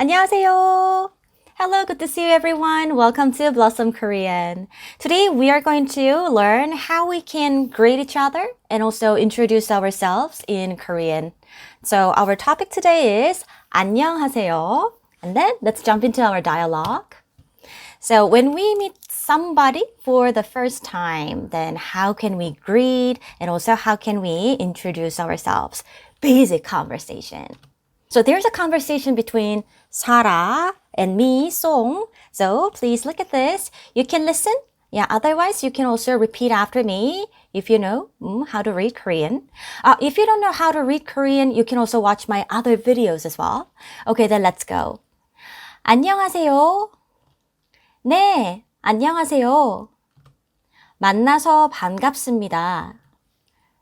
안녕하세요. Hello, good to see you everyone. Welcome to Blossom Korean. Today we are going to learn how we can greet each other and also introduce ourselves in Korean. So our topic today is 안녕하세요. And then let's jump into our dialogue. So when we meet somebody for the first time, then how can we greet and also how can we introduce ourselves? Basic conversation. So there's a conversation between Sarah and me, Song. So please look at this. You can listen. Yeah, otherwise you can also repeat after me if you know how to read Korean. If you don't know how to read Korean, you can also watch my other videos as well. Okay, then let's go. 안녕하세요. 네, 안녕하세요. 만나서 반갑습니다.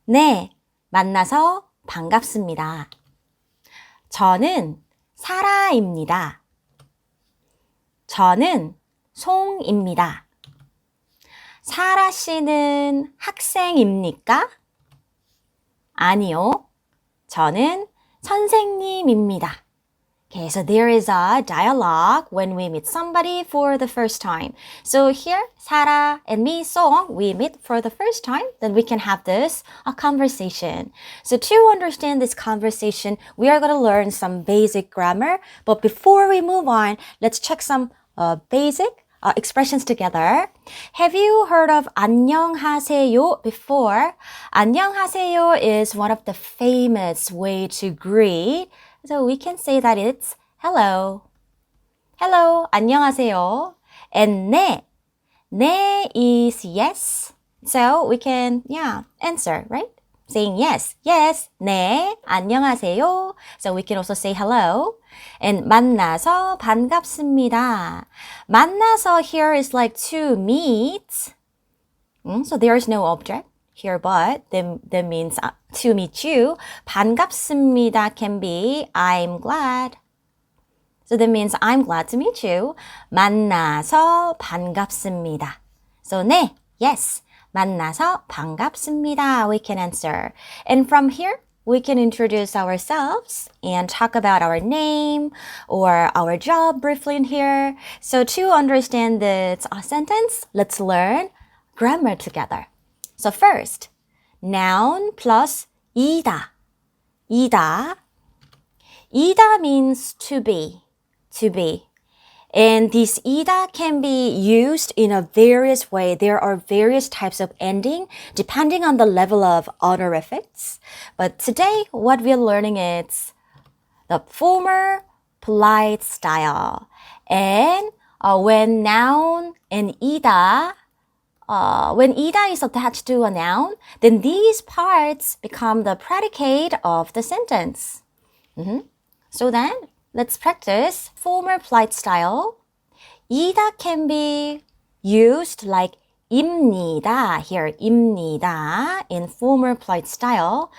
네, 만나서 반갑습니다. 저는 사라입니다. 저는 송입니다. 사라 씨는 학생입니까? 아니요. 저는 선생님입니다. Okay, so there is a dialogue when we meet somebody for the first time. So here, Sarah and me, Song, we meet for the first time. Then we can have this, a conversation. So to understand this conversation, we are going to learn some basic grammar. But before we move on, let's check some basic expressions together. Have you heard of 안녕하세요 before? 안녕하세요 is one of the famous way to greet. So we can say that it's hello. Hello, 안녕하세요. And 네. 네 is yes. So we can, answer, right? Saying yes. Yes, 네, 안녕하세요. So we can also say hello. And 만나서 반갑습니다. 만나서 here is like to meet. So there is no object here, but that means to meet you. 반갑습니다 can be I'm glad. So that means I'm glad to meet you. 만나서 반갑습니다. So 네, yes. 만나서 반갑습니다. We can answer. And from here, we can introduce ourselves and talk about our name or our job briefly in here. So to understand this sentence, let's learn grammar together. So first, noun plus 이다. 이다. 이다 means to be. To be. And this 이다 can be used in a various way. There are various types of ending depending on the level of honorifics. But today, what we're learning is the former polite style. And when noun and 이다 when ida is attached to a noun, then these parts become the predicate of the sentence. So then, let's practice former polite style. ida can be used like 입니다. Here, 입니다 in former polite style.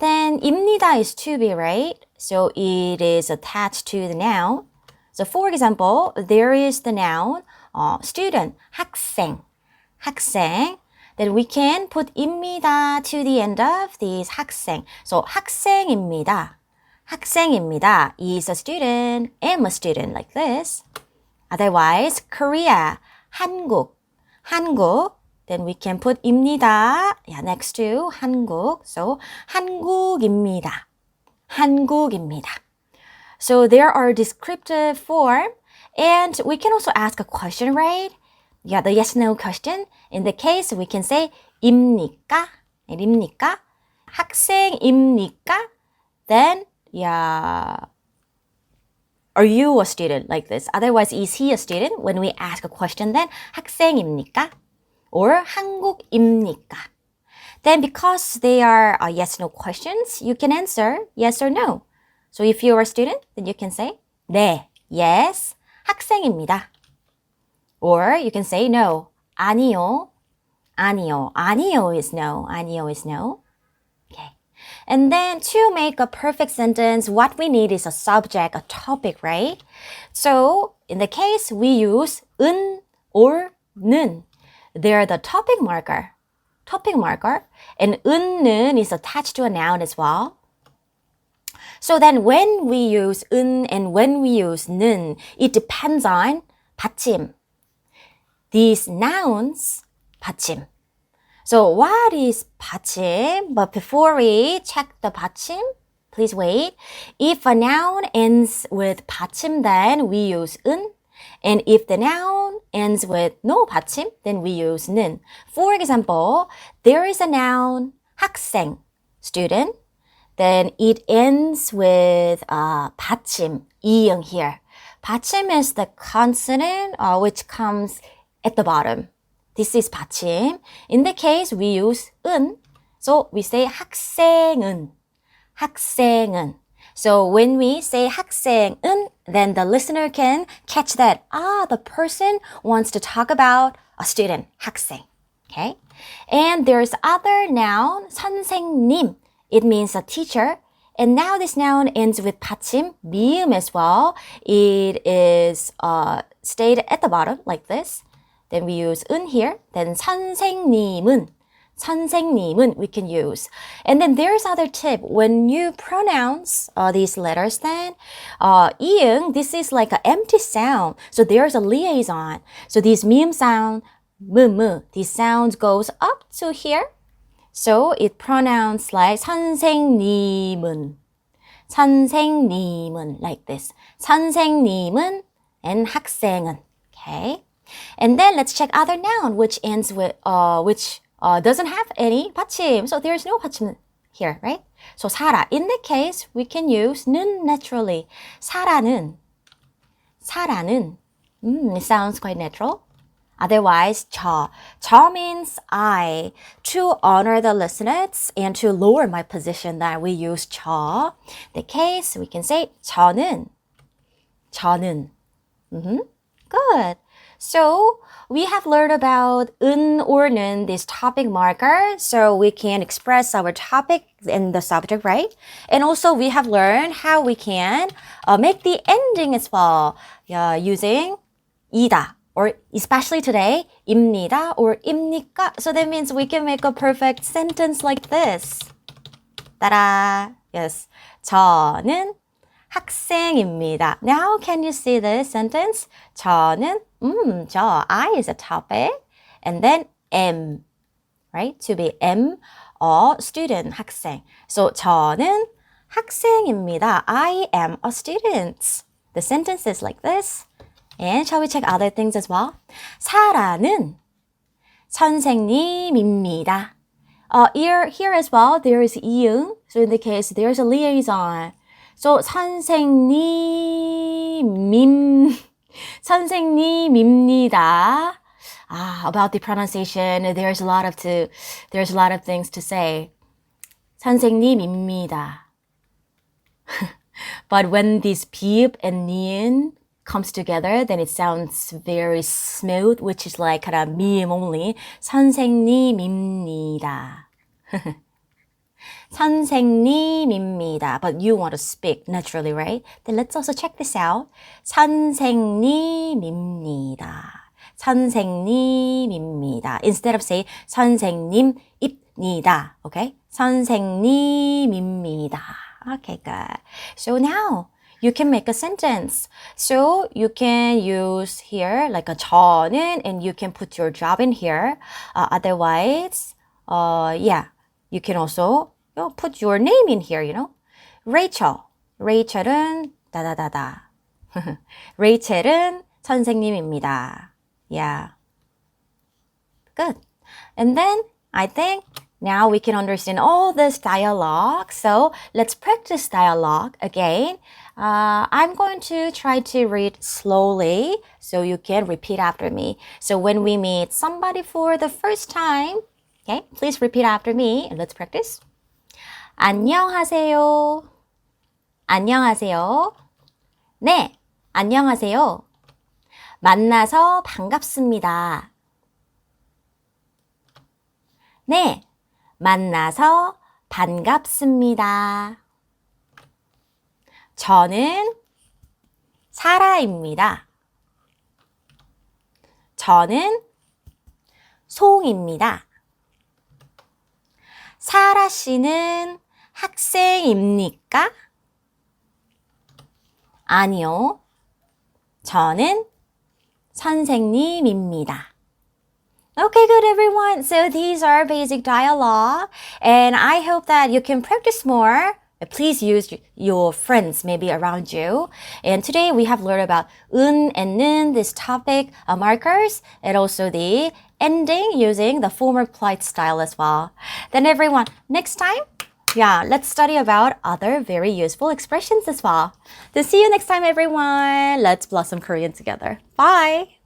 Then 입니다 is to be, right? So it is attached to the noun. So for example, there is the noun student, 학생. 학생, then we can put 입니다 to the end of this 학생. So 학생입니다. 학생입니다 is a student, am a student like this. Otherwise, Korea, 한국, 한국, then we can put 입니다 next to 한국. So 한국입니다. 한국입니다. So there are descriptive form and we can also ask a question, right? Yeah, the yes/no question. In the case, we can say 입니까? 입니까? 학생입니까? Then, are you a student like this? Otherwise, is he a student? When we ask a question, then 학생입니까? Or 한국입니까? Then because they are yes/no questions, you can answer yes or no. So if you're a student, then you can say 네, yes, 학생입니다. Or you can say no. 아니요. 아니요. 아니요 is no. 아니요 is no. Okay. And then to make a perfect sentence, what we need is a subject, a topic, right? So in the case, we use 은 or 는. They're the topic marker. Topic marker. And 은는 is attached to a noun as well. So then when we use 은 and when we use 는, it depends on 받침. These nouns, 받침. So what is 받침? But before we check the 받침, please wait. If a noun ends with 받침, then we use 은. And if the noun ends with no 받침, then we use 는. For example, there is a noun 학생, student. Then it ends with 받침, 이응 here. 받침 is the consonant which comes at the bottom. This is 받침. In the case, we use 은. So we say 학생은. 학생은. So when we say 학생은, then the listener can catch that. The person wants to talk about a student, 학생. Okay? And there's other noun, 선생님. It means a teacher. And now this noun ends with 받침, 미음 as well. It is stayed at the bottom like this. Then we use 은 here. Then 선생님은 we can use. And then there's other tip. When you pronounce these letters, then 이응, this is like an empty sound. So there's a liaison. So these 미음 sound, these sounds goes up to here. So it pronounced like 선생님은 like this. 선생님은 and 학생은. Okay. And then let's check other noun which ends with which doesn't have any 받침. So there's no 받침 here, right? So 살아. In the case, we can use 는 naturally. 살아는. It sounds quite natural. Otherwise, 저. 저 means I. To honor the listeners and to lower my position, that we use 저. The case, we can say 저는. Good. So we have learned about 은 or 는, this topic marker, so we can express our topic in the subject, right? And also we have learned how we can make the ending as well using 이다, or especially today, 입니다 or 입니까. So that means we can make a perfect sentence like this. Ta-da! Yes. 저는 학생입니다. Now, can you see this sentence? 저는, 저, I is a topic, and then am, right? To be am, student, 학생. So, 저는 학생입니다. I am a student. The sentence is like this. And shall we check other things as well? 사라는 선생님입니다. Here as well, there is 이응. So in the case, there's a liaison. So 선생님입니다. About the pronunciation, there's a lot of things to say. 선생님입니다. But when this 비읍 and 니은 comes together, then it sounds very smooth, which is like kind of 미음 only. 선생님입니다. 선생님입니다. But you want to speak naturally, right? Then let's also check this out. 선생님입니다. 선생님입니다. Instead of say 선생님입니다. Okay? 선생님입니다. Okay, good. So now you can make a sentence. So you can use here like a 저는, and you can put your job in here. Otherwise, you can also put your name in here, Rachel. Rachel은 다다다다. Rachel은 선생님입니다. Yeah. Good. And then I think now we can understand all this dialogue. So let's practice dialogue again. I'm going to try to read slowly so you can repeat after me. So when we meet somebody for the first time, okay, please repeat after me and let's practice. 안녕하세요. 안녕하세요. 네, 안녕하세요. 만나서 반갑습니다. 네, 만나서 반갑습니다. 저는 사라입니다. 저는 송입니다. 사라 씨는 학생입니까? 아니요. 저는 선생님입니다. Okay, good everyone. So these are basic dialogue and I hope that you can practice more. Please use your friends maybe around you. And today we have learned about 은 and 는, this topic markers, and also the ending using the former polite style as well. Then everyone, next time, let's study about other very useful expressions as well. So see you next time everyone. Let's blossom Korean together. Bye!